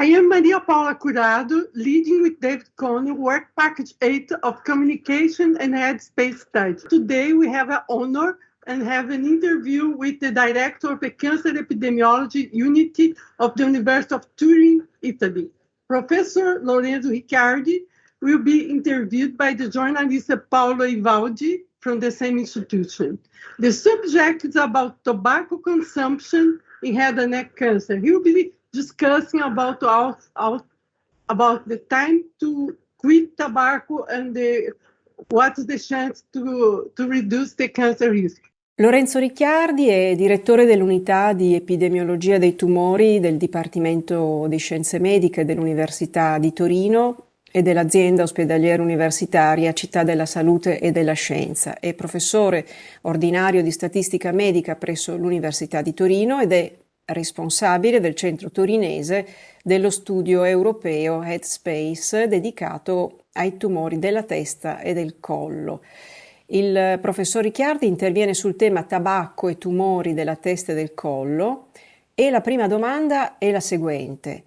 I am Maria Paula Curado, leading with David Coney Work Package 8 of Communication and Headspace Study. Today we have an honor and have an interview with the director of the Cancer Epidemiology Unit of the University of Turin, Italy. Professor Lorenzo Ricciardi will be interviewed by the journalist Paolo Ivaldi from the same institution. The subject is about tobacco consumption in head and neck cancer. He will be discussing about the time to quit tobacco and what's the chance to reduce the cancer risk. Lorenzo Ricciardi è direttore dell'unità di epidemiologia dei tumori del Dipartimento di Scienze Mediche dell'Università di Torino e dell'azienda ospedaliera universitaria Città della Salute e della Scienza. È professore ordinario di statistica medica presso l'Università di Torino ed è responsabile del centro torinese dello studio europeo Headspace dedicato ai tumori della testa e del collo. Il professor Ricciardi interviene sul tema tabacco e tumori della testa e del collo e la prima domanda è la seguente.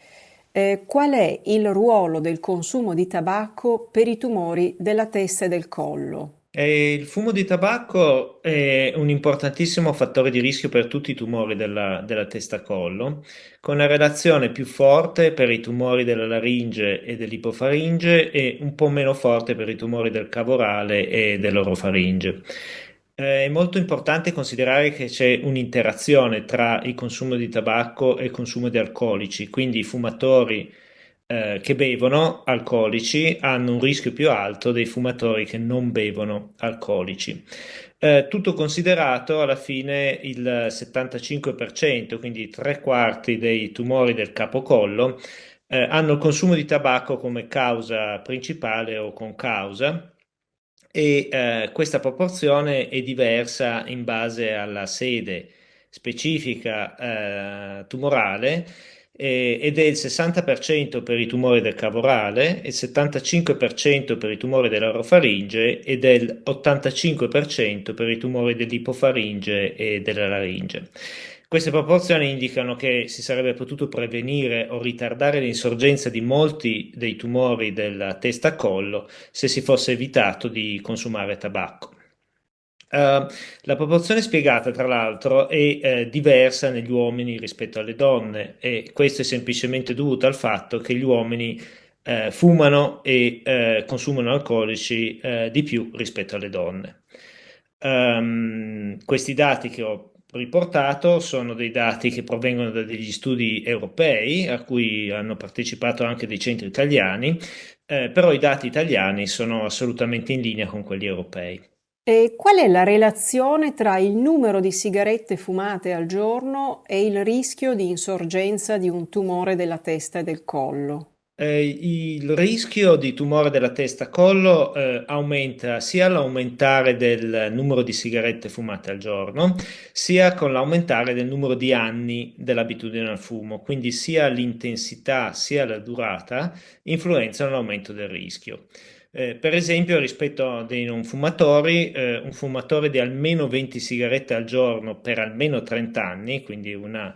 Qual è il ruolo del consumo di tabacco per i tumori della testa e del collo? Il fumo di tabacco è un importantissimo fattore di rischio per tutti i tumori della testa-collo, con una relazione più forte per i tumori della laringe e dell'ipofaringe e un po' meno forte per i tumori del cavo orale e dell'orofaringe. È molto importante considerare che c'è un'interazione tra il consumo di tabacco e il consumo di alcolici, quindi i fumatori che bevono alcolici hanno un rischio più alto dei fumatori che non bevono alcolici. Tutto considerato, alla fine il 75%, quindi 3/4 dei tumori del capocollo, hanno il consumo di tabacco come causa principale o concausa e questa proporzione è diversa in base alla sede specifica tumorale ed è il 60% per i tumori del cavo orale, il 75% per i tumori dell'orofaringe ed è l'85% per i tumori dell'ipofaringe e della laringe. Queste proporzioni indicano che si sarebbe potuto prevenire o ritardare l'insorgenza di molti dei tumori della testa-collo se si fosse evitato di consumare tabacco. La proporzione spiegata, tra l'altro, è diversa negli uomini rispetto alle donne e questo è semplicemente dovuto al fatto che gli uomini fumano e consumano alcolici di più rispetto alle donne. Questi dati che ho riportato sono dei dati che provengono da degli studi europei a cui hanno partecipato anche dei centri italiani, però i dati italiani sono assolutamente in linea con quelli europei. E qual è la relazione tra il numero di sigarette fumate al giorno e il rischio di insorgenza di un tumore della testa e del collo? Il rischio di tumore della testa-collo aumenta sia all'aumentare del numero di sigarette fumate al giorno, sia con l'aumentare del numero di anni dell'abitudine al fumo, quindi sia l'intensità sia la durata influenzano l'aumento del rischio. Per esempio, rispetto a dei non fumatori, un fumatore di almeno 20 sigarette al giorno per almeno 30 anni, quindi una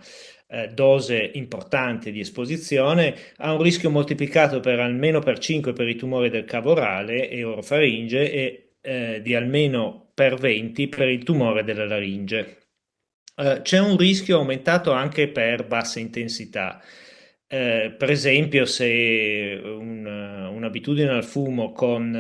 dose importante di esposizione, ha un rischio moltiplicato per almeno per 5 per i tumori del cavo orale e orofaringe e di almeno per 20 per il tumore della laringe. C'è un rischio aumentato anche per bassa intensità. Per esempio, se un'abitudine al fumo con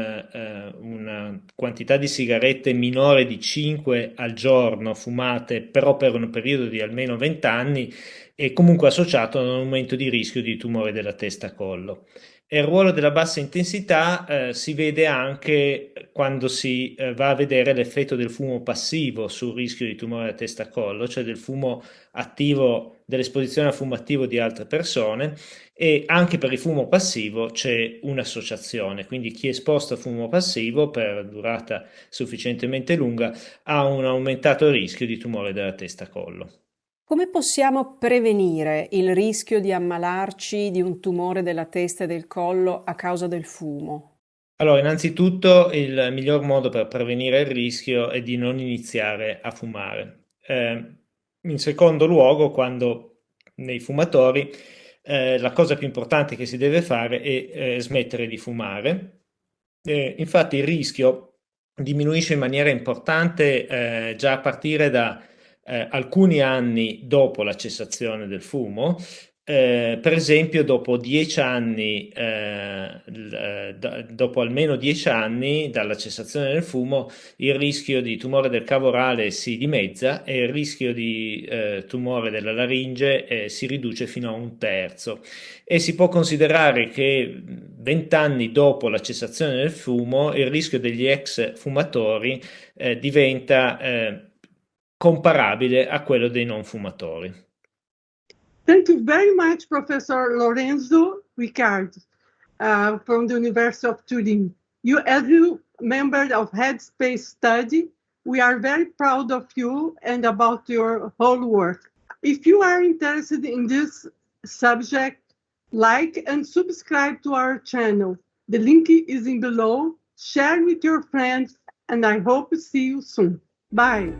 una quantità di sigarette minore di 5 al giorno fumate, però per un periodo di almeno 20 anni, è comunque associato ad un aumento di rischio di tumore della testa-collo. E il ruolo della bassa intensità si vede anche quando si va a vedere l'effetto del fumo passivo sul rischio di tumore della testa-collo, cioè del fumo attivo, dell'esposizione al fumo attivo di altre persone, e anche per il fumo passivo c'è un'associazione, quindi chi è esposto a fumo passivo per durata sufficientemente lunga ha un aumentato rischio di tumore della testa-collo. Come possiamo prevenire il rischio di ammalarci di un tumore della testa e del collo a causa del fumo? Allora, innanzitutto il miglior modo per prevenire il rischio è di non iniziare a fumare. In secondo luogo, quando nei fumatori la cosa più importante che si deve fare è smettere di fumare. Infatti il rischio diminuisce in maniera importante già a partire da alcuni anni dopo la cessazione del fumo. Per esempio, dopo 10 anni, dopo almeno 10 anni dalla cessazione del fumo, il rischio di tumore del cavo orale si dimezza e il rischio di tumore della laringe si riduce fino a un terzo. E si può considerare che 20 anni dopo la cessazione del fumo il rischio degli ex fumatori diventa comparabile a quello dei non fumatori. Thank you very much, Professor Lorenzo Ricard from the University of Turin. As you member of Headspace Study, we are very proud of you and about your whole work. If you are interested in this subject, like and subscribe to our channel. The link is in below. Share with your friends, and I hope to see you soon. Bye.